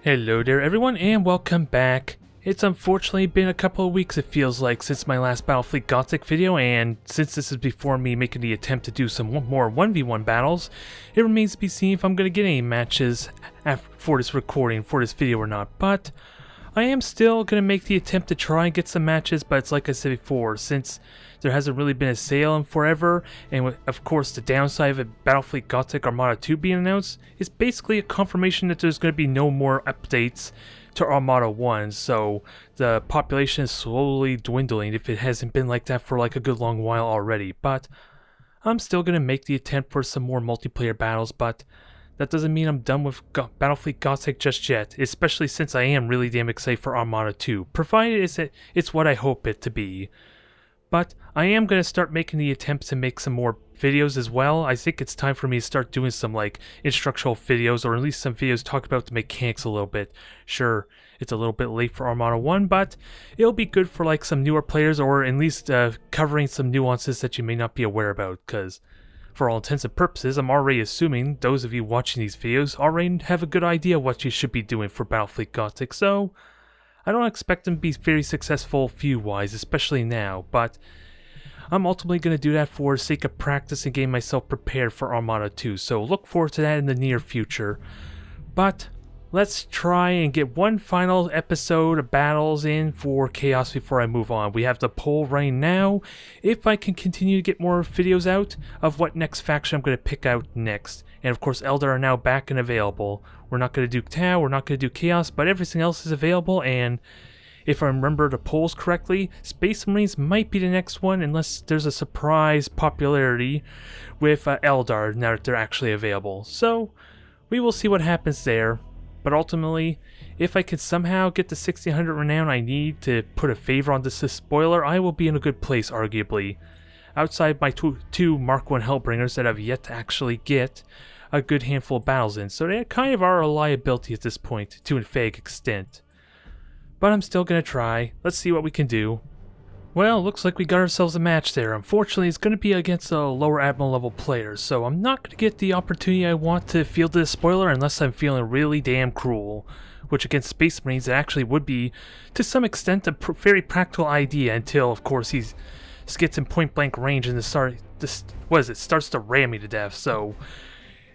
Hello there everyone and welcome back. It's unfortunately been a couple of weeks it feels like since my last Battlefleet Gothic video, and since this is before me making the attempt to do some more 1v1 battles, it remains to be seen if I'm going to get any matches for this recording for this video or not, but I am still going to make the attempt to try and get some matches. But it's like I said before, since there hasn't really been a sale in forever, and with, of course, the downside of it, Battlefleet Gothic Armada 2 being announced, is basically a confirmation that there's going to be no more updates to Armada 1, so the population is slowly dwindling if it hasn't been like that for like a good long while already. But I'm still going to make the attempt for some more multiplayer battles, but that doesn't mean I'm done with Battlefleet Gothic just yet, especially since I am really damn excited for Armada 2, provided it's what I hope it to be. But I am going to start making the attempts to make some more videos as well. I think it's time for me to start doing some like instructional videos, or at least some videos talking about the mechanics a little bit. Sure, it's a little bit late for Armada 1, but it'll be good for like some newer players, or at least covering some nuances that you may not be aware about, because for all intents and purposes, I'm already assuming those of you watching these videos already have a good idea what you should be doing for Battlefleet Gothic, so I don't expect them to be very successful view-wise, especially now, but I'm ultimately going to do that for the sake of practice and getting myself prepared for Armada 2, so look forward to that in the near future. But let's try and get one final episode of battles in for Chaos before I move on. We have the poll right now. If I can continue to get more videos out of what next faction I'm going to pick out next. And of course, Eldar are now back and available. We're not going to do Tau, we're not going to do Chaos, but everything else is available. And if I remember the polls correctly, Space Marines might be the next one, unless there's a surprise popularity with Eldar now that they're actually available. So we will see what happens there. But ultimately, if I can somehow get the 1600 renown I need to put a favor on this spoiler, I will be in a good place, arguably. Outside my two Mark 1 Hellbringers that I've yet to actually get a good handful of battles in, so they kind of are a liability at this point, to an vague extent. But I'm still going to try. Let's see what we can do. Well, looks like we got ourselves a match there. Unfortunately, it's going to be against a lower Admiral level player, so I'm not going to get the opportunity I want to field this spoiler unless I'm feeling really damn cruel. Which against Space Marines, it actually would be, to some extent, a very practical idea until, of course, he gets in point blank range and starts to ram me to death. So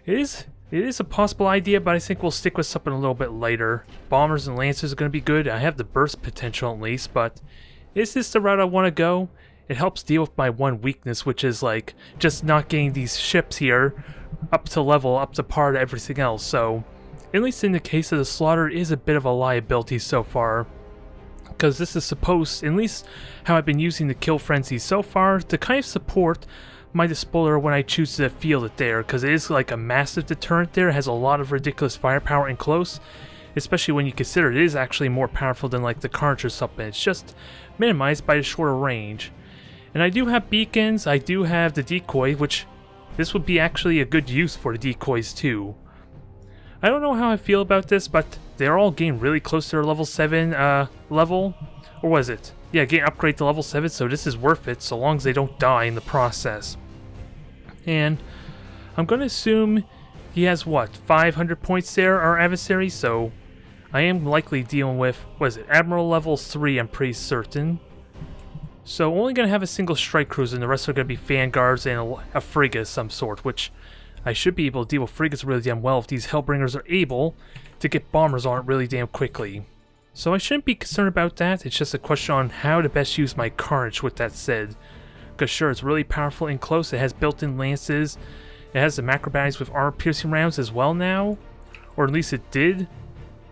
it is a possible idea, but I think we'll stick with something a little bit lighter. Bombers and Lancers are going to be good. I have the burst potential at least, but is this the route I want to go? It helps deal with my one weakness, which is like just not getting these ships here up to par to everything else. So at least in the case of the Slaughter, it is a bit of a liability so far, because this is supposed, at least how I've been using the Kill Frenzy so far, to kind of support my Despoiler when I choose to field it there, because it is like a massive deterrent there. It has a lot of ridiculous firepower in close, especially when you consider it is actually more powerful than like the Carnage or something. It's just minimized by the shorter range. And I do have beacons, I do have the decoy, which this would be actually a good use for the decoys too. I don't know how I feel about this, but they're all getting really close to their level 7 level. Or was it? Yeah, getting upgrade to level 7, so this is worth it, so long as they don't die in the process. And I'm going to assume he has, what, 500 points there, our adversary, so I am likely dealing with, what is it, Admiral level 3, I'm pretty certain. So only going to have a single strike cruiser, and the rest are going to be vanguards and a frigate of some sort, which I should be able to deal with frigates really damn well if these Hellbringers are able to get bombers on it really damn quickly. So I shouldn't be concerned about that. It's just a question on how to best use my Carnage with that said. Because sure, it's really powerful in close, it has built-in lances, it has the macro batteries with armor-piercing rounds as well now, or at least it did.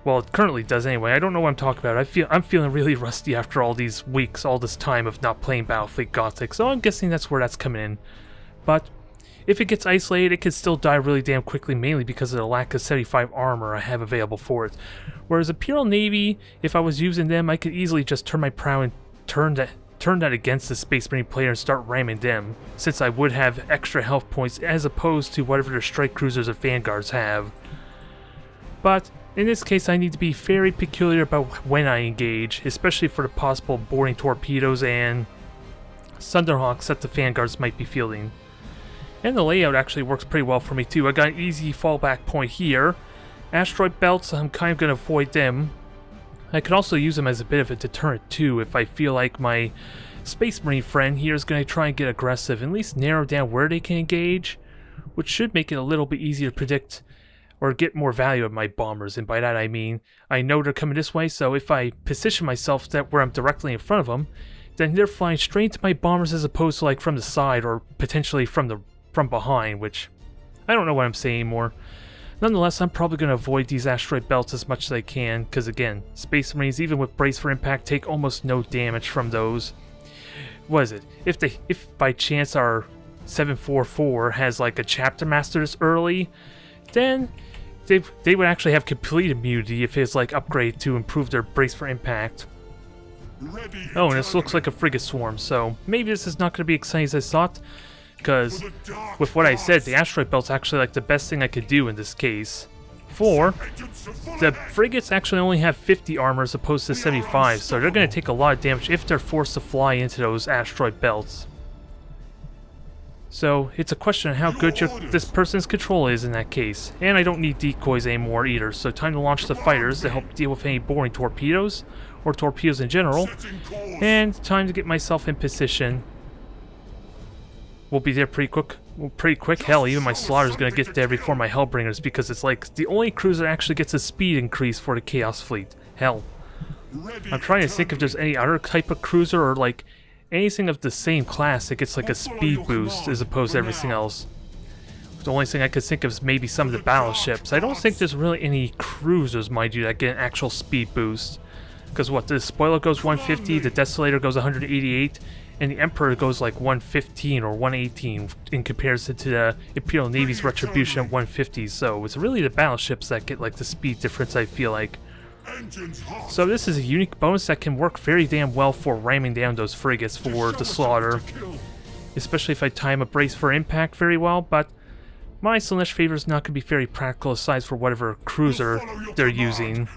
Well, it currently does anyway. I don't know what I'm talking about. I'm feeling really rusty after all these weeks, all this time of not playing Battlefleet Gothic, so I'm guessing that's where that's coming in. But if it gets isolated, it could still die really damn quickly, mainly because of the lack of 75 armor I have available for it. Whereas Imperial Navy, if I was using them, I could easily just turn my prow and turn that against the Space Marine player and start ramming them, since I would have extra health points as opposed to whatever their strike cruisers or vanguards have. But in this case, I need to be very peculiar about when I engage, especially for the possible boarding torpedoes and Thunderhawks that the vanguards might be fielding. And the layout actually works pretty well for me too. I got an easy fallback point here, asteroid belts, I'm kind of going to avoid them. I could also use them as a bit of a deterrent too if I feel like my Space Marine friend here is going to try and get aggressive, and at least narrow down where they can engage, which should make it a little bit easier to predict or get more value of my bombers. And by that I mean, I know they're coming this way, so if I position myself that where I'm directly in front of them, then they're flying straight into my bombers as opposed to like from the side or potentially from behind, which I don't know what I'm saying anymore. Nonetheless, I'm probably going to avoid these asteroid belts as much as I can, because again, Space Marines, even with Brace for Impact, take almost no damage from those. What is it? If by chance our 744 has like a Chapter Master this early, then they would actually have complete immunity if it's like upgrade to improve their Brace for Impact. Oh, and this looks like a frigate swarm, so maybe this is not going to be exciting as I thought. Because, with what I said, the asteroid belt's actually like the best thing I could do in this case. For the frigates actually only have 50 armor as opposed to 75, so they're going to take a lot of damage if they're forced to fly into those asteroid belts. So, it's a question of how good this person's control is in that case. And I don't need decoys anymore either, so time to launch the fighters to help deal with any boring torpedoes, or torpedoes in general. And time to get myself in position. We'll be there pretty quick. Hell, even my Slaughter's gonna get there before my Hellbringers, because it's like the only cruiser that actually gets a speed increase for the Chaos Fleet. Hell. I'm trying to think if there's any other type of cruiser or like anything of the same class that gets like a speed boost as opposed to everything else. The only thing I could think of is maybe some of the battleships. I don't think there's really any cruisers, mind you, that get an actual speed boost. Because what, the Spoiler goes 150, the Desolator goes 188, and the Emperor goes like 115 or 118 in comparison to the Imperial Navy's Retribution at 150, so it's really the battleships that get like the speed difference, I feel like. So this is a unique bonus that can work very damn well for ramming down those frigates for the Slaughter. Especially if I time a Brace for Impact very well, but my Slaanesh favor is not going to be very practical aside for whatever cruiser they're using.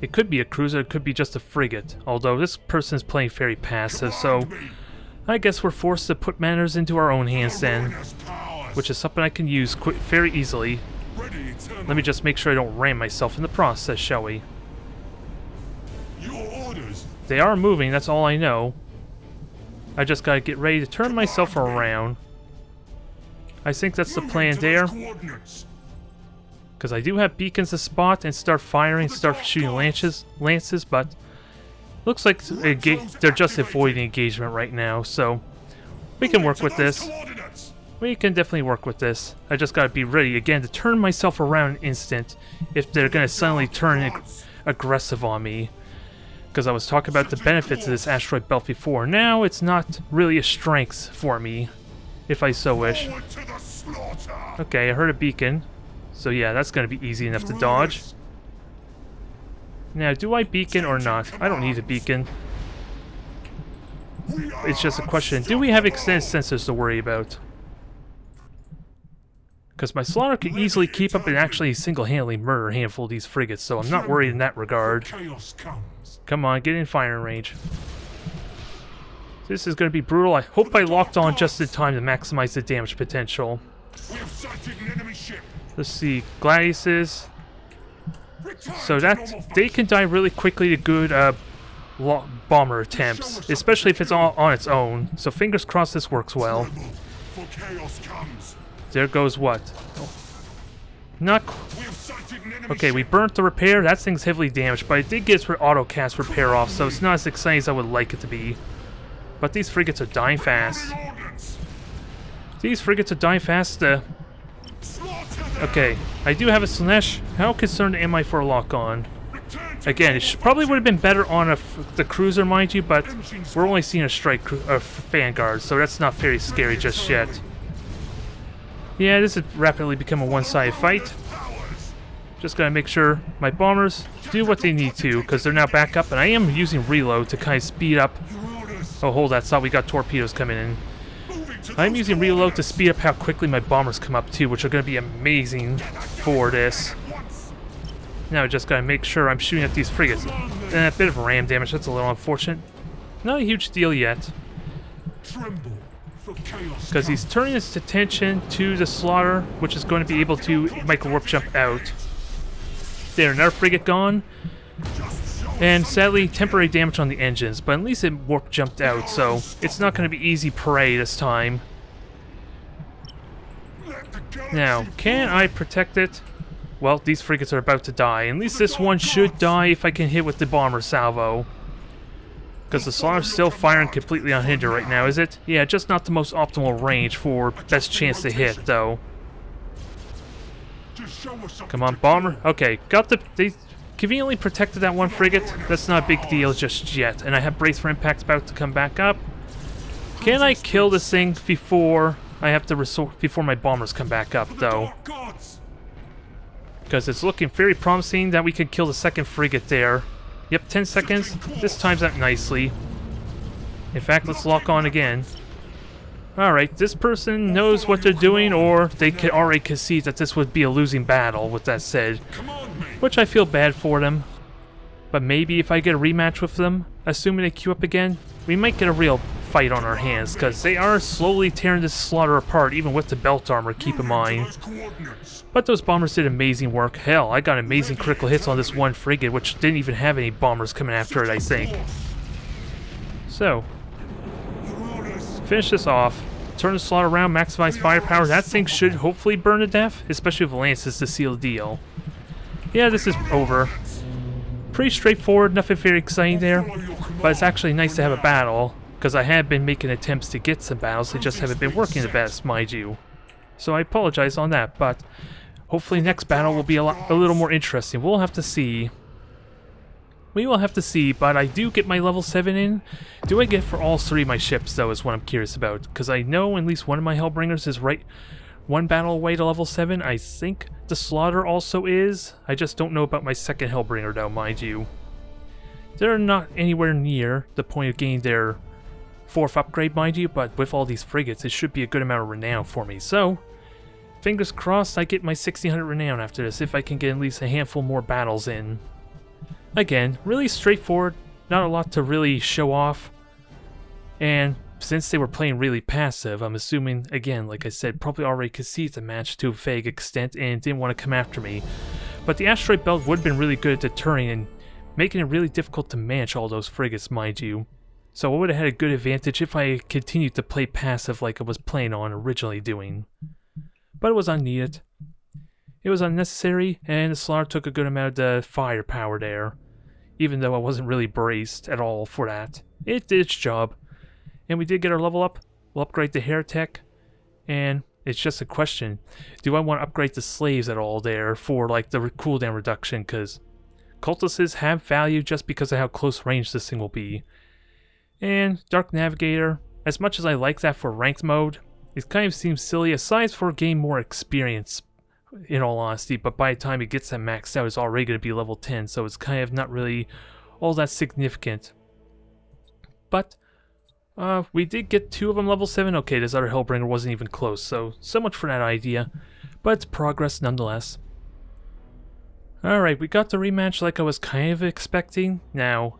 It could be a cruiser, it could be just a frigate, although this person is playing very passive, so I guess we're forced to put matters into our own hands then, which is something I can use very easily. Let me just make sure I don't ram myself in the process, shall we? They are moving, that's all I know. I just gotta get ready to turn myself around. I think that's the plan there. Because I do have beacons to spot and start firing, start shooting lances, but looks like they're just avoiding engagement right now, so we can work with this. We can definitely work with this. I just gotta be ready again to turn myself around an instant if they're gonna suddenly turn aggressive on me. Because I was talking about the benefits of this asteroid belt before. Now it's not really a strength for me, if I so wish. Okay, I heard a beacon. So yeah, that's going to be easy enough to dodge. Now, do I beacon or not? I don't need a beacon. It's just a question, do we have extended sensors to worry about? Because my Slaughter could easily keep up and actually single-handedly murder a handful of these frigates, so I'm not worried in that regard. Come on, get in firing range. This is going to be brutal. I hope I locked on just in time to maximize the damage potential. Let's see, Gladiuses. So that they can die really quickly to good bomber attempts, especially if it's all on its own. So fingers crossed this works well. There goes what? Not. Okay, we burnt the repair. That thing's heavily damaged, but it did get its auto cast repair off, so it's not as exciting as I would like it to be. But these frigates are dying fast. These frigates are dying fast. Okay, I do have a Slaanesh. How concerned am I for a lock-on? Again, it probably would have been better on the cruiser, mind you, but we're only seeing a strike vanguard, so that's not very scary just yet. Yeah, this has rapidly become a one-sided fight. Just gotta make sure my bombers do what they need to, because they're now back up, and I am using reload to kind of speed up. Oh, hold that thought, we got torpedoes coming in. I'm using reload to speed up how quickly my bombers come up too, which are going to be amazing for this. Now I just gotta make sure I'm shooting at these frigates. A bit of ram damage, that's a little unfortunate. Not a huge deal yet. Because he's turning his attention to the Slaughter, which is going to be able to make a warp jump out. There, another frigate gone. And sadly, temporary damage on the engines, but at least it warp jumped out, so it's not going to be easy prey this time. Now, can I protect it? Well, these frigates are about to die. At least this one should die if I can hit with the bomber salvo. Because the Slaughter's still firing completely unhindered right now, is it? Yeah, just not the most optimal range for best chance to hit, though. Come on, bomber. Okay, got they conveniently protected that one frigate. That's not a big deal just yet. And I have brace for impact about to come back up. Can I kill this thing before I have to resort, before my bombers come back up, though? Because it's looking very promising that we can kill the second frigate there. Yep, 10 seconds. This times out nicely. In fact, let's lock on again. Alright, this person knows what they're doing, or they could already concede that this would be a losing battle, with that said. Which I feel bad for them. But maybe if I get a rematch with them, assuming they queue up again, we might get a real fight on our hands, because they are slowly tearing this Slaughter apart, even with the belt armor, keep in mind. But those bombers did amazing work. Hell, I got amazing critical hits on this one frigate, which didn't even have any bombers coming after it, I think. So, finish this off. Turn the Slaughter around, maximize firepower. That thing should hopefully burn to death, especially with Lances to seal the deal. Yeah, this is over. Pretty straightforward, nothing very exciting there. But it's actually nice to have a battle, because I have been making attempts to get some battles, they just haven't been working the best, mind you. So I apologize on that, but hopefully next battle will be a little more interesting. We'll have to see. We will have to see, but I do get my level 7 in. Do I get for all 3 of my ships, though, is what I'm curious about. Because I know at least one of my Hellbringers is right one battle away to level 7. I think the Slaughter also is. I just don't know about my second Hellbringer, though, mind you. They're not anywhere near the point of getting their 4th upgrade, mind you, but with all these frigates, it should be a good amount of renown for me. So, fingers crossed I get my 1600 renown after this, if I can get at least a handful more battles in. Again, really straightforward, not a lot to really show off. And since they were playing really passive, I'm assuming, again, like I said, probably already conceded the match to a vague extent and didn't want to come after me. But the asteroid belt would have been really good at deterring and making it really difficult to manage all those frigates, mind you. So I would have had a good advantage if I continued to play passive like I was planning on originally doing. But it was unneeded. It was unnecessary, and the Slaughter took a good amount of the firepower there. Even though I wasn't really braced at all for that. It did its job. And we did get our level up. We'll upgrade the Heretic. And it's just a question. Do I want to upgrade the Slaves at all there for like the cooldown reduction? Because Cultists have value just because of how close range this thing will be. And Dark Navigator, as much as I like that for ranked mode, it kind of seems silly aside for gaining more experience, in all honesty, but by the time it gets that maxed out, it's already going to be level 10, so it's kind of not really all that significant. But, we did get 2 of them level 7. Okay, this other Hellbringer wasn't even close, so much for that idea. But it's progress nonetheless. Alright, we got the rematch like I was kind of expecting. Now,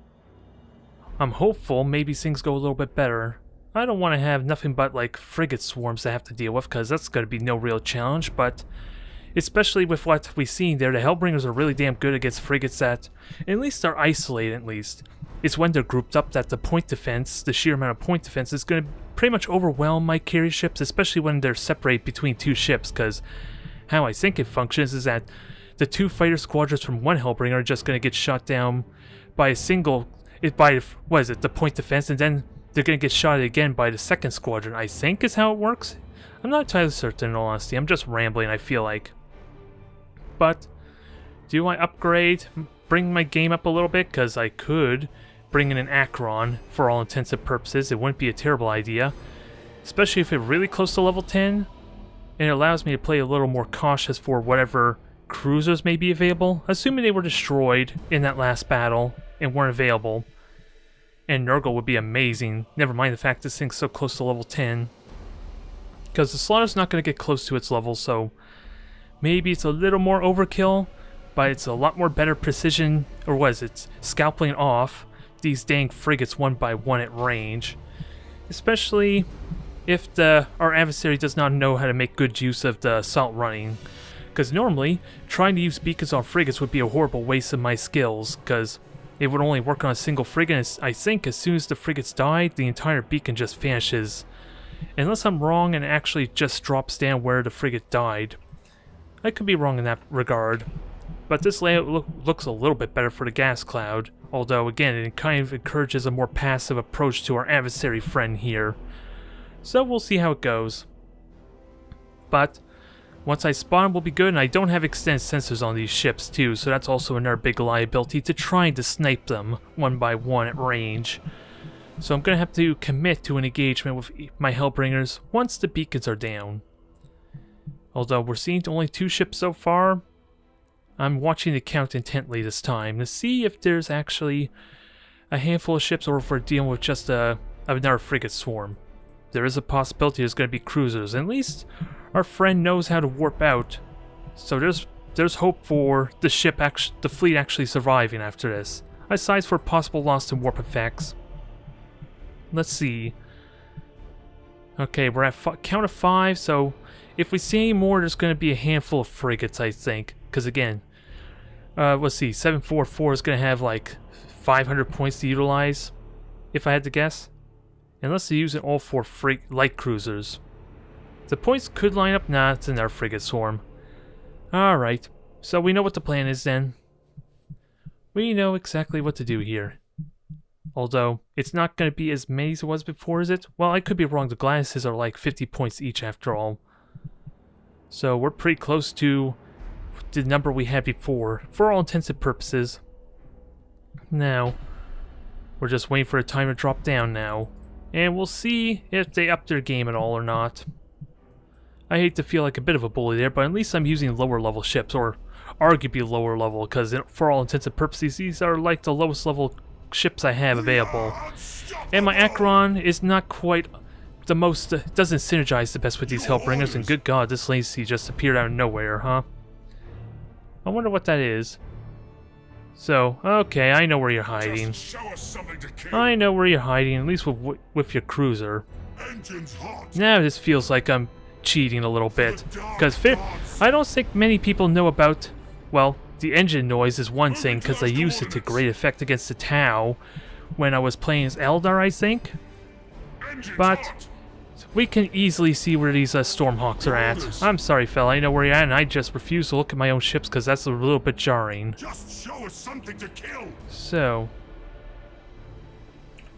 I'm hopeful maybe things go a little bit better. I don't want to have nothing but like frigate swarms to have to deal with, because that's going to be no real challenge, but especially with what we've seen there, the Hellbringers are really damn good against frigates that at least are isolated at least. It's when they're grouped up that the point defense, the sheer amount of point defense, is going to pretty much overwhelm my carry ships, especially when they're separated between 2 ships, because how I think it functions is that the 2 fighter squadrons from one Hellbringer are just going to get shot down by a single, what is it, the point defense, and then they're going to get shot again by the second squadron, I think is how it works. I'm not entirely certain in all honesty, I'm just rambling, I feel like. But, do I upgrade, bring my game up a little bit? Because I could bring in an Acheron for all intents and purposes. It wouldn't be a terrible idea. Especially if it's really close to level 10. And it allows me to play a little more cautious for whatever cruisers may be available. Assuming they were destroyed in that last battle and weren't available. And Nurgle would be amazing. Never mind the fact this thing's so close to level 10. Because the Slaughter's not going to get close to its level, so maybe it's a little more overkill, but it's a lot more better precision, or what is it, scalping off these dang frigates one by one at range. Especially if our adversary does not know how to make good use of the assault running. Because normally, trying to use beacons on frigates would be a horrible waste of my skills, because it would only work on a single frigate, and I think as soon as the frigates die, the entire beacon just vanishes. Unless I'm wrong and it actually just drops down where the frigate died. I could be wrong in that regard. But this layout looks a little bit better for the gas cloud, although again it kind of encourages a more passive approach to our adversary friend here. So we'll see how it goes. But once I spawn, we'll be good, and I don't have extended sensors on these ships too, so that's also another big liability to trying to snipe them one by one at range. So I'm going to have to commit to an engagement with my Hellbringers once the beacons are down. Although we're seeing only 2 ships so far, I'm watching the count intently this time to see if there's actually a handful of ships or if we're dealing with just another frigate swarm. There is a possibility there's going to be cruisers. At least our friend knows how to warp out, so there's hope for the fleet actually surviving after this. Aside for possible loss and warp effects. Let's see. Okay, we're at count of 5, so if we see any more, there's going to be a handful of frigates, I think. Because again, let's see, 744 is going to have like 500 points to utilize, if I had to guess. Unless they're using all 4 light cruisers. The points could line up. Nah, it's in our frigate swarm. Alright, so we know what the plan is then. We know exactly what to do here. Although, it's not going to be as many as it was before, is it? Well, I could be wrong. The Gladys's are like 50 points each after all. So we're pretty close to the number we had before, for all intents and purposes. Now, we're just waiting for a timer to drop down now. And we'll see if they up their game at all or not. I hate to feel like a bit of a bully there, but at least I'm using lower level ships, or arguably lower level, because for all intents and purposes, these are like the lowest level ships I have available. And my Acheron is not quite the most, doesn't synergize the best with these Hellbringers, and good god, this lazy just appeared out of nowhere, huh? I wonder what that is. So, okay, I know where you're hiding. I know where you're hiding, at least with your cruiser. Now this feels like I'm cheating a little bit, because I don't think many people know about, well, the engine noise is one thing, because I used it to great effect against the Tau when I was playing as Eldar, I think. But we can easily see where these Stormhawks are at. I'm sorry, fella, I know where you're at, and I just refuse to look at my own ships because that's a little bit jarring. Just show us something to kill. So,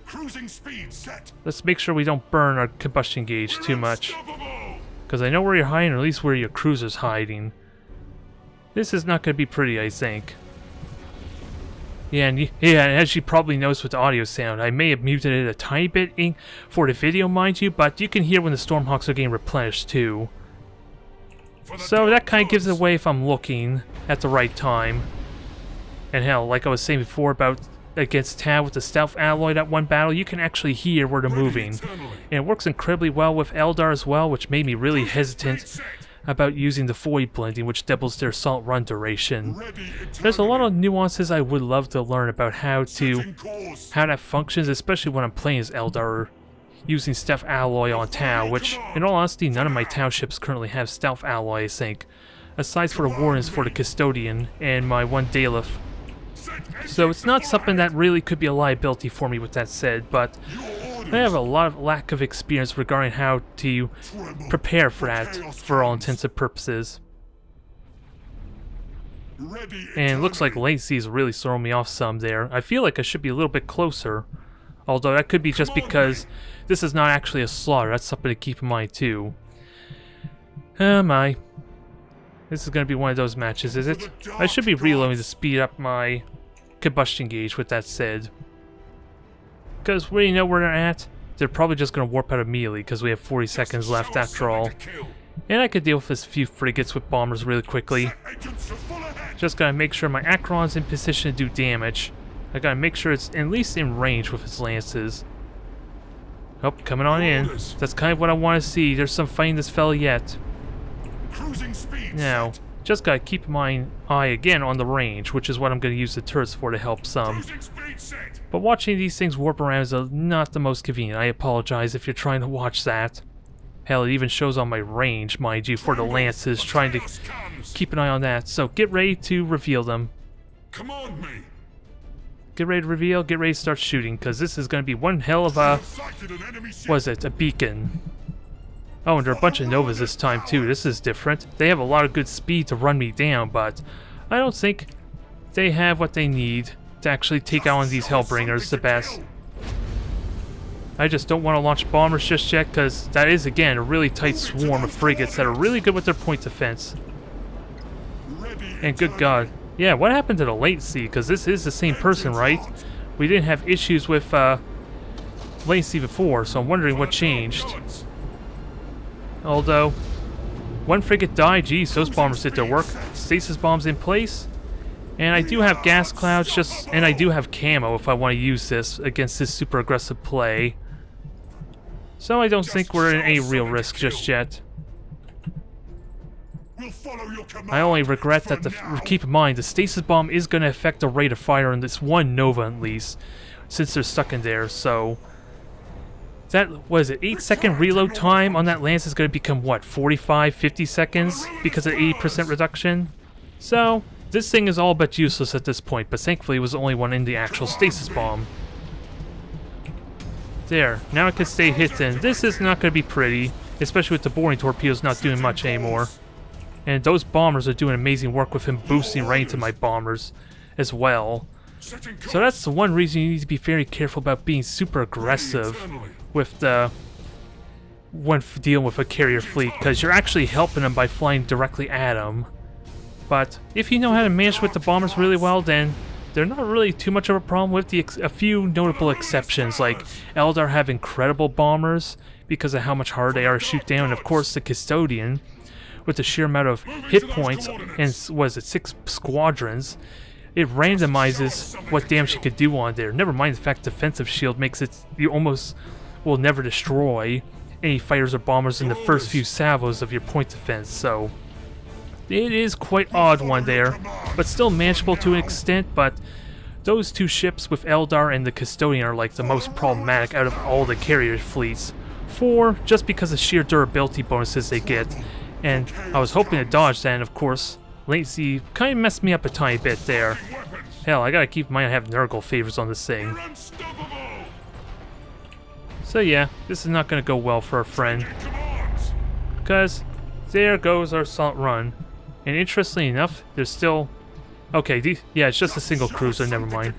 cruising speed set. Let's make sure we don't burn our combustion gauge too much, because I know where you're hiding, or at least where your cruiser's hiding. This is not going to be pretty, I think. Yeah, and as you probably noticed with the audio sound, I may have muted it a tiny bit for the video, mind you, but you can hear when the Stormhawks are getting replenished too. So that kind of gives it away if I'm looking at the right time. And hell, like I was saying before about against Tau with the stealth alloy, that one battle, you can actually hear where they're moving. And it works incredibly well with Eldar as well, which made me really hesitant about using the void blending, which doubles their assault run duration. There's a lot of nuances I would love to learn about how that functions, especially when I'm playing as Eldar or using stealth alloy on Tau, which, in all honesty, none of my Tau ships currently have stealth alloy, I think, aside for the warnings for the Custodian and my one Dalef. So it's not something that really could be a liability for me with that said, but I have a lot of lack of experience regarding how to prepare for that, for all intents and purposes. And it looks like Lacey's really throwing me off some there. I feel like I should be a little bit closer, although that could be just because this is not actually a slaughter. That's something to keep in mind too. Oh my. This is going to be one of those matches, is it? I should be reloading to speed up my combustion gauge with that said. Because we know where they're at. They're probably just going to warp out immediately because we have 40 seconds left after all. And I could deal with this few frigates with bombers really quickly. Just gotta make sure my Acheron's in position to do damage. I gotta make sure it's at least in range with its lances. Oh, coming on in. That's kind of what I want to see. There's some fighting this fella yet. Now, just gotta keep my eye again on the range, which is what I'm gonna use the turrets for to help some. But watching these things warp around is not the most convenient. I apologize if you're trying to watch that. Hell, it even shows on my range, mind you, for the lances, trying to keep an eye on that. So get ready to reveal them. Command me. Get ready to reveal, get ready to start shooting, because this is going to be one hell of a... Was it? A beacon. Oh, and there are a bunch of Novas this time too. This is different. They have a lot of good speed to run me down, but I don't think they have what they need to actually take out on these Hellbringers the best. I just don't want to launch bombers just yet, because that is, again, a really tight swarm of frigates that are really good with their point defense. And good God. Yeah, what happened to the latency? Because this is the same person, right? We didn't have issues with latency before, so I'm wondering what changed. Although, one frigate died, geez, those bombers did their work. Stasis bombs in place. And I do have gas clouds, and I do have camo if I want to use this against this super aggressive play. So I don't think we're in any real risk just yet. I only regret that keep in mind, the stasis bomb is going to affect the rate of fire on this one Nova at least, since they're stuck in there, so... That, what is it, 8-second reload time on that lance is going to become, what, 45, 50 seconds because of 80% reduction? So, this thing is all but useless at this point, but thankfully it was the only one in the actual stasis bomb. There, now I can stay hidden. This is not going to be pretty, especially with the boring torpedoes not doing much anymore. And those bombers are doing amazing work with him boosting right into my bombers as well. So that's the one reason you need to be very careful about being super aggressive with when dealing with a carrier fleet, because you're actually helping them by flying directly at them. But if you know how to manage with the bombers really well, then they're not really too much of a problem, with a few notable exceptions, like Eldar have incredible bombers because of how much harder they are to shoot down, and of course the Custodian, with the sheer amount of hit points and, was it, 6 squadrons, it randomizes what damage you could do on there. Never mind the fact defensive shield makes it, you almost will never destroy any fighters or bombers in the first few salvos of your point defense, so it is quite odd one there, but still manageable to an extent. But those two ships with Eldar and the Custodian are like the most problematic out of all the carrier fleets, just because of sheer durability bonuses they get. And I was hoping to dodge that, and of course, latency kind of messed me up a tiny bit there. Hell, I gotta keep in mind I have Nurgle favors on this thing. So yeah, this is not gonna go well for our friend. Because there goes our assault run. And interestingly enough, there's still... Okay, yeah, it's just a single cruiser, never mind.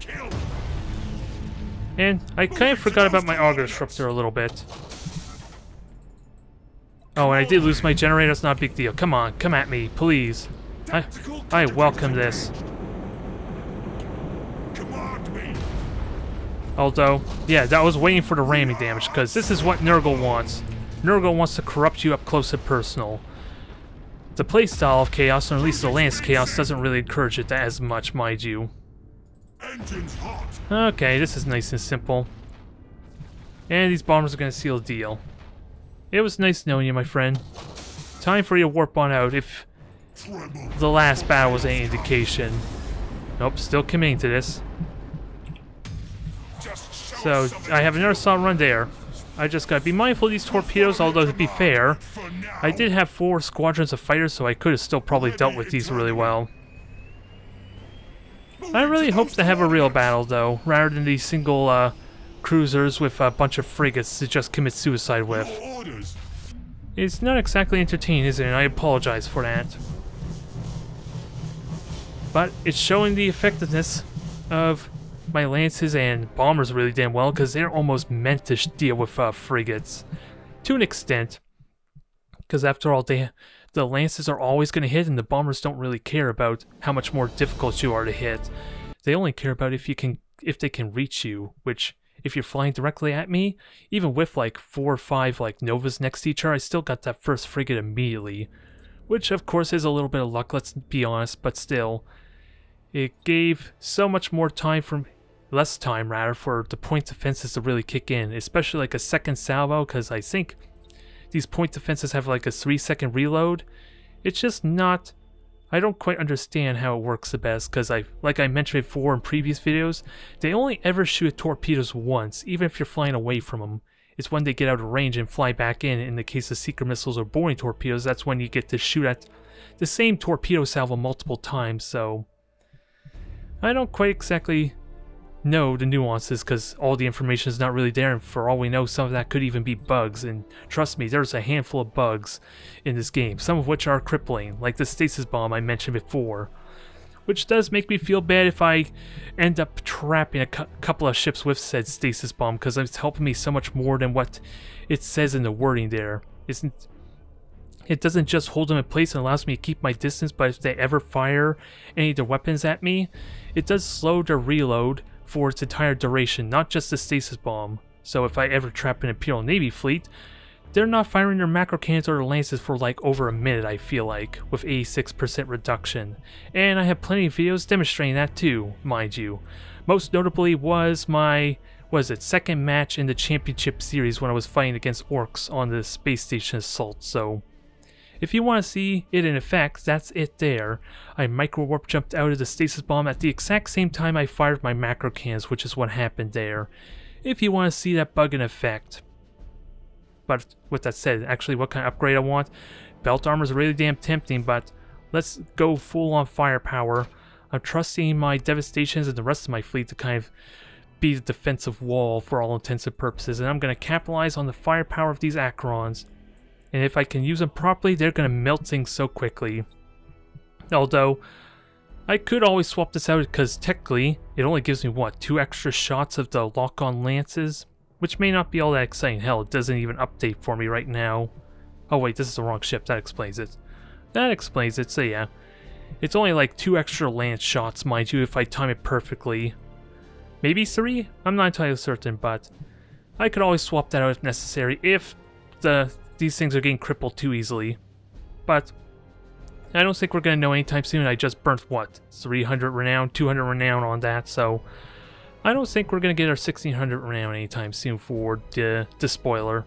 And I kind of forgot about my auger disruptor a little bit. Oh, and I did lose my generator, it's not a big deal. Come on, come at me, please. I welcome this. Although, yeah, I was waiting for the ramming damage, because this is what Nurgle wants. Nurgle wants to corrupt you up close and personal. The playstyle of Chaos, or at least the Lance Chaos, doesn't really encourage it as much, mind you. Okay, this is nice and simple. And these bombers are going to seal the deal. It was nice knowing you, my friend. Time for you to warp on out, if the last battle was any indication. Nope, still committing to this. So, I have another assault run there. I just gotta be mindful of these torpedoes, although to be fair, I did have 4 squadrons of fighters, so I could have still probably dealt with these really well. I really hope to have a real battle, though, rather than these single cruisers with a bunch of frigates to just commit suicide with. It's not exactly entertaining, is it? And I apologize for that. But it's showing the effectiveness of my lances and bombers really damn well, because they're almost meant to deal with frigates to an extent, because after all, the lances are always going to hit, and the bombers don't really care about how much more difficult you are to hit. They only care about if they can reach you, which, if you're flying directly at me, even with like 4 or 5 like Novas next to each other, I still got that first frigate immediately, which of course is a little bit of luck, let's be honest, but still, it gave so much more time less time rather, for the point defenses to really kick in, especially like a second salvo, because I think these point defenses have like a 3-second reload. It's just not... I don't quite understand how it works the best, because like I mentioned before in previous videos, they only ever shoot torpedoes once, even if you're flying away from them. is when they get out of range and fly back in. In the case of seeker missiles or boring torpedoes, that's when you get to shoot at the same torpedo salvo multiple times, so I don't quite exactly know the nuances because all the information is not really there, and for all we know, some of that could even be bugs, and trust me, there's a handful of bugs in this game, some of which are crippling, like the stasis bomb I mentioned before, which does make me feel bad if I end up trapping a couple of ships with said stasis bomb, because it's helping me so much more than what it says in the wording there. It doesn't just hold them in place and allows me to keep my distance, but if they ever fire any of their weapons at me, it does slow their reload for its entire duration, not just the stasis bomb. So if I ever trap an Imperial Navy fleet, they're not firing their macro cannons or their lances for like over a minute, I feel like, with 86% reduction. And I have plenty of videos demonstrating that too, mind you. Most notably was my, second match in the championship series when I was fighting against orcs on the space station assault, so if you want to see it in effect, that's it there. I micro-warp jumped out of the stasis bomb at the exact same time I fired my macro cannons, which is what happened there. If you want to see that bug in effect. But with that said, actually what kind of upgrade I want? Belt armor is really damn tempting, but let's go full on firepower. I'm trusting my devastations and the rest of my fleet to kind of be the defensive wall for all intents and purposes, and I'm going to capitalize on the firepower of these Acrons. And if I can use them properly, they're going to melt things so quickly. Although, I could always swap this out because technically, it only gives me, what, 2 extra shots of the lock-on lances? Which may not be all that exciting. Hell, it doesn't even update for me right now. Oh wait, this is the wrong ship. That explains it. That explains it, so yeah. It's only like 2 extra lance shots, mind you, if I time it perfectly. Maybe 3? I'm not entirely certain, but I could always swap that out if necessary if these things are getting crippled too easily. But I don't think we're going to know anytime soon. I just burnt, what, 300 renown, 200 renown on that, so I don't think we're going to get our 1600 renown anytime soon for the spoiler.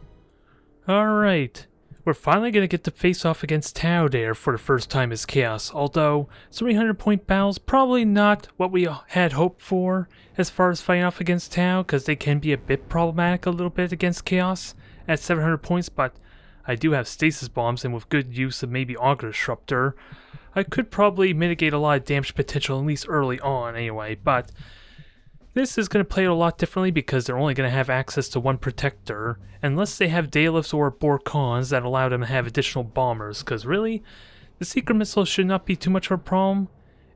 Alright, we're finally going to get to face off against Tau there for the first time as Chaos, although 300 point battles probably not what we had hoped for as far as fighting off against Tau, because they can be a bit problematic a little bit against Chaos at 700 points, but I do have stasis bombs, and with good use of maybe Auger Disruptor, I could probably mitigate a lot of damage potential, at least early on anyway, but this is going to play it a lot differently because they're only going to have access to 1 protector, unless they have Daelifs or Borkons that allow them to have additional bombers, because really, the Seeker missiles should not be too much of a problem.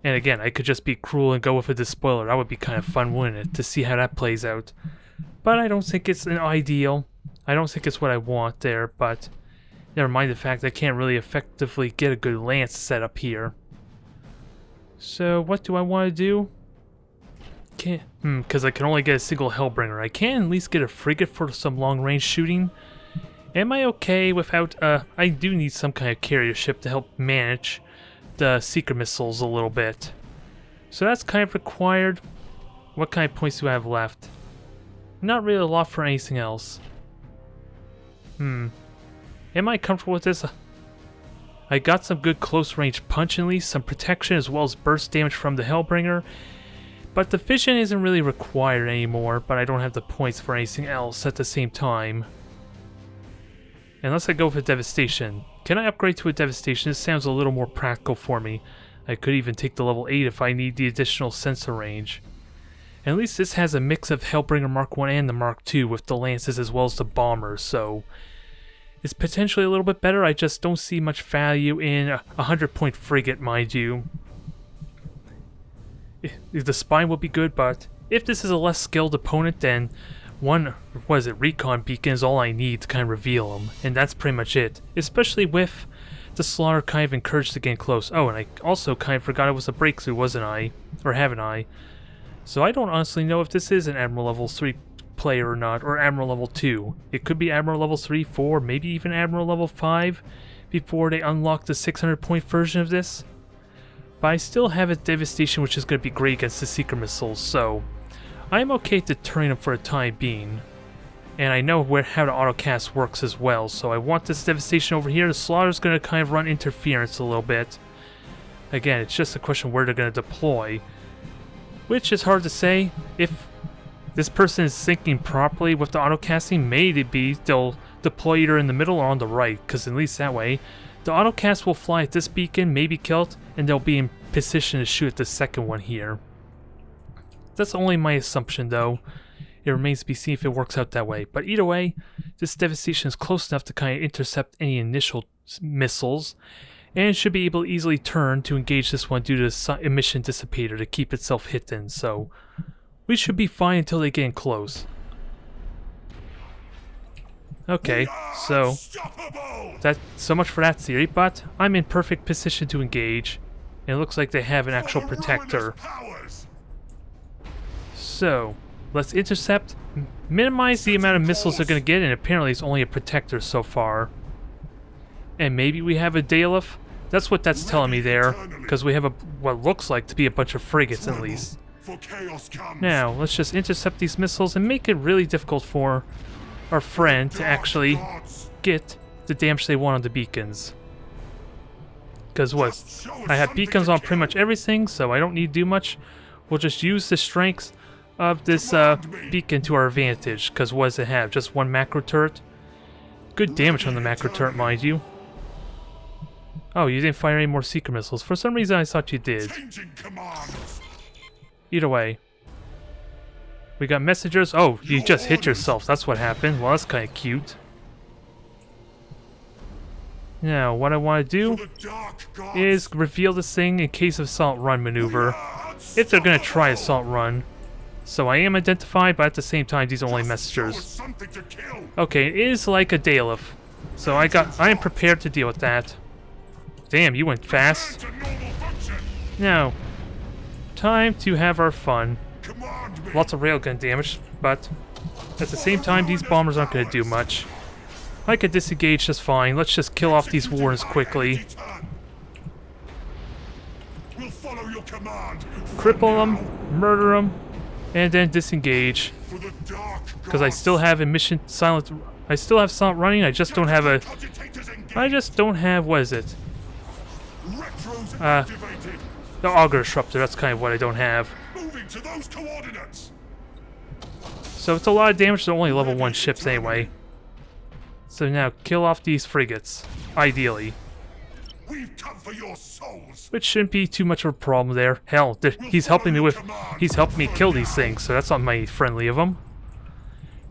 And again, I could just be cruel and go with a despoiler. That would be kind of fun, wouldn't it, to see how that plays out. But I don't think it's an ideal. I don't think it's what I want there, but never mind the fact I can't really effectively get a good lance set up here. So what do I want to do? Because I can only get a single Hellbringer. I can at least get a frigate for some long-range shooting. Am I okay without, I do need some kind of carrier ship to help manage the Seeker missiles a little bit. So that's kind of required. What kind of points do I have left? Not really a lot for anything else. Am I comfortable with this? I got some good close-range punch at least, some protection as well as burst damage from the Hellbringer. But the fission isn't really required anymore, but I don't have the points for anything else at the same time. Unless I go for Devastation. Can I upgrade to a Devastation? This sounds a little more practical for me. I could even take the level 8 if I need the additional sensor range. And at least this has a mix of Hellbringer Mark 1 and the Mark 2 with the lances as well as the bombers, so it's potentially a little bit better. I just don't see much value in a 100-point frigate, mind you. The spine will be good, but if this is a less skilled opponent, then recon beacon is all I need to kind of reveal them, and that's pretty much it. Especially with the Slaughter kind of encouraged to get close. Oh, and I also kind of forgot it was a breakthrough, wasn't I? Or haven't I? So I don't honestly know if this is an Admiral level 3 player or not, or Admiral level 2. It could be Admiral level 3, 4, maybe even Admiral level 5 before they unlock the 600 point version of this. But I still have a Devastation, which is going to be great against the Seeker missiles, so I'm okay deterring them for the time being. And I know how the autocast works as well, so I want this Devastation over here. The Slaughter's going to kind of run interference a little bit. Again, it's just a question of where they're going to deploy, which is hard to say. If this person is syncing properly with the autocasting, maybe they'll deploy either in the middle or on the right, because at least that way, the autocast will fly at this beacon, maybe kill it, and they'll be in position to shoot at the second one here. That's only my assumption though. It remains to be seen if it works out that way. But either way, this devastation is close enough to kind of intercept any initial missiles, and should be able to easily turn to engage this one due to the emission dissipator to keep itself hidden, so we should be fine until they get in close. Okay, so that's so much for that theory, but I'm in perfect position to engage, and it looks like they have an actual protector. So, let's intercept, minimize the amount of missiles they're going to get, and apparently it's only a protector so far. And maybe we have a Dalef? That's what that's telling me there, because we have what looks like to be a bunch of frigates at least. Now, let's just intercept these missiles and make it really difficult for our friend to actually get the damage they want on the beacons. Because what? I have beacons on pretty much everything, so I don't need to do much. We'll just use the strengths of this beacon to our advantage, because what does it have? Just one macro turret? Good damage on the macro turret, mind you. Oh, you didn't fire any more seeker missiles. For some reason I thought you did. Either way. We got messengers. Oh, you just hit yourself. That's what happened. Well, that's kind of cute. Now, what I want to do is reveal this thing in case of assault run maneuver. If they're going to try assault run. So I am identified, but at the same time, these are only messengers. Okay, it is like a Dalef. So I am prepared to deal with that. Damn, you went fast. Now, time to have our fun. Lots of railgun damage, but at the same time, these bombers aren't going to do much. I could disengage just fine. Let's just kill off these warrens quickly. Cripple them, murder them, and then disengage. Because I still have emission silent. I still have silent running. I just don't have a. I just don't have. What is it? The auger disruptor. That's kind of what I don't have. So it's a lot of damage to only level 1 ships anyway. So now kill off these frigates, ideally. Which shouldn't be too much of a problem there. Hell, he's helping me kill these things, so that's not mighty friendly of him.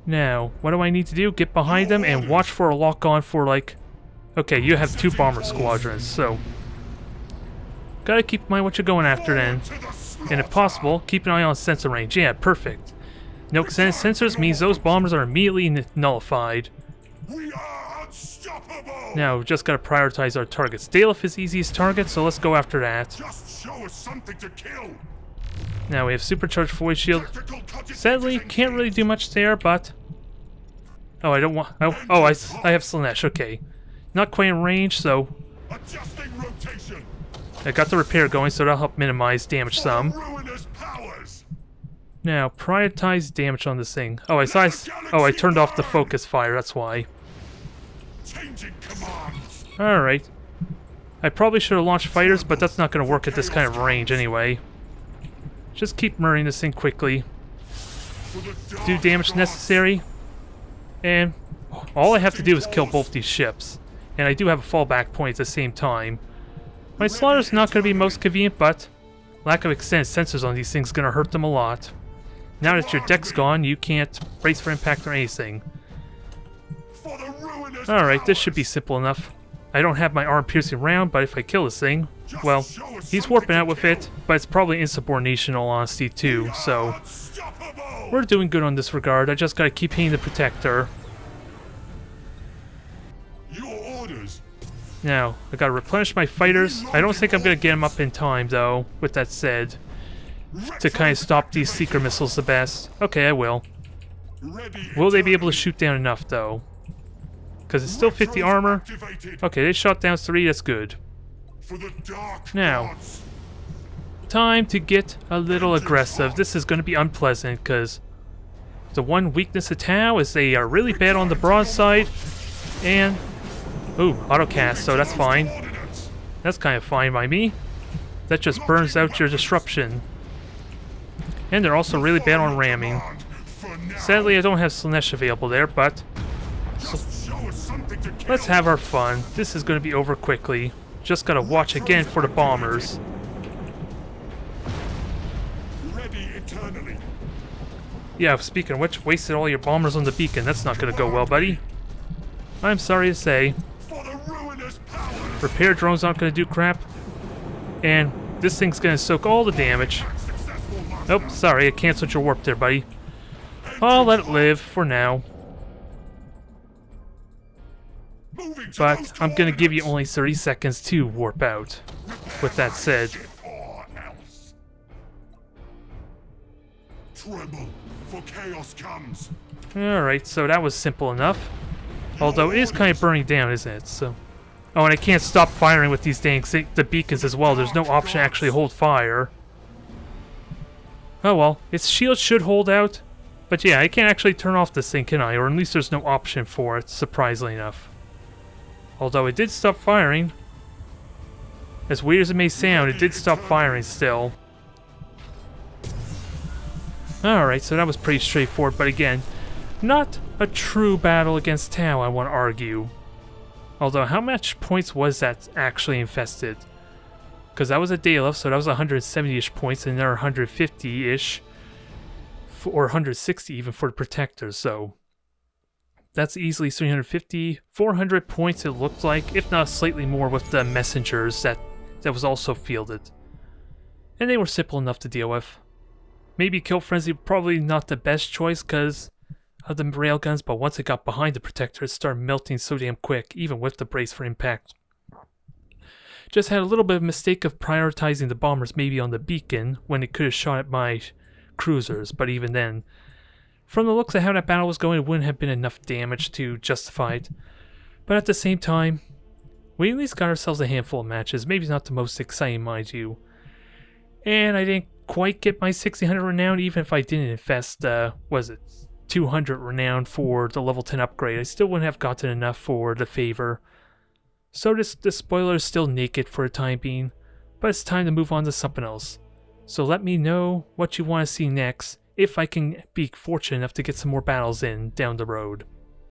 Now, what do I need to do? Get behind them and watch for a lock-on for like... Okay, you have 2 bomber squadrons, so... Gotta keep in mind what you're going after then. And if possible, keep an eye on sensor range. Yeah, perfect. No extended sensors means those bombers are immediately nullified. Now, we've just gotta prioritize our targets. Dalef is easiest target, so let's go after that. Now we have supercharged void shield. Sadly, can't really do much there, but... Oh, I don't want... Oh, I have Slanesh, okay. Not quite in range, so... I got the repair going, so that'll help minimize damage some. Now, prioritize damage on this thing. Oh, I turned off the focus fire, that's why. Alright. I probably should have launched fighters, but that's not going to work at this kind of range anyway. Just keep murdering this thing quickly. Do damage necessary. And all I have to do is kill both these ships. And I do have a fallback point at the same time. My slaughter's not going to be most convenient, but lack of extended sensors on these things is going to hurt them a lot. Now that your deck's gone, you can't brace for impact or anything. Alright, this should be simple enough. I don't have my arm-piercing round, but if I kill this thing, well, he's warping out with it, but it's probably insubordination in all honesty too, so... We're doing good on this regard, I just gotta keep hitting the protector. Now, I gotta replenish my fighters. I don't think I'm gonna get them up in time, though, with that said. To kind of stop these seeker missiles the best. Okay, I will. Will they be able to shoot down enough, though? Because it's still 50 armor. Okay, they shot down 3, that's good. Now, time to get a little aggressive. This is going to be unpleasant, because the one weakness of Tau is they are really bad on the broadside. And... Ooh, autocast, so that's fine. That's kind of fine by me. That just burns out your disruption. And they're also really bad on ramming. Sadly, I don't have Slanesh available there, but Just show us something to kill. let's have our fun. This is going to be over quickly. Just gotta watch again for the bombers. Ready eternally. Yeah, speaking of which, wasted all your bombers on the beacon. That's not gonna go well, buddy. I'm sorry to say. For the ruinous power. Repair drones aren't gonna do crap. And this thing's gonna soak all the damage. Successful mark. Nope, sorry, I canceled your warp there, buddy. I'll let it live for now. Moving to But those I'm gonna give you coordinates. only 30 seconds to warp out. With that said, Or else. Tremble, for chaos comes. alright, so that was simple enough. Although it is kind of burning down, isn't it? So, oh, and I can't stop firing with these dang the beacons as well. There's no option to actually hold fire. Oh well, its shield should hold out. But yeah, I can't actually turn off this thing, can I? Or at least there's no option for it, surprisingly enough. Although it did stop firing. As weird as it may sound, it did stop firing still. Alright, so that was pretty straightforward, but again, not a true battle against Tau, I want to argue. Although, how much points was that actually infested? Because that was a Dalef, so that was 170-ish points, and there are 150-ish, or 160 even for the Protectors, so that's easily 350, 400 points it looked like, if not slightly more with the Messengers that was also fielded. And they were simple enough to deal with. Maybe Kill Frenzy probably not the best choice because of the railguns, but once it got behind the Protector, it started melting so damn quick, even with the brace for impact. Just had a little bit of mistake of prioritizing the bombers maybe on the beacon when it could have shot at my cruisers, but even then, from the looks of how that battle was going, it wouldn't have been enough damage to justify it. But at the same time, we at least got ourselves a handful of matches, maybe not the most exciting, mind you. And I didn't quite get my 1600 renown, even if I didn't infest, was it 200 renown for the level 10 upgrade. I still wouldn't have gotten enough for the favor. So this spoiler is still naked for the time being, but it's time to move on to something else. So let me know what you want to see next, if I can be fortunate enough to get some more battles in down the road.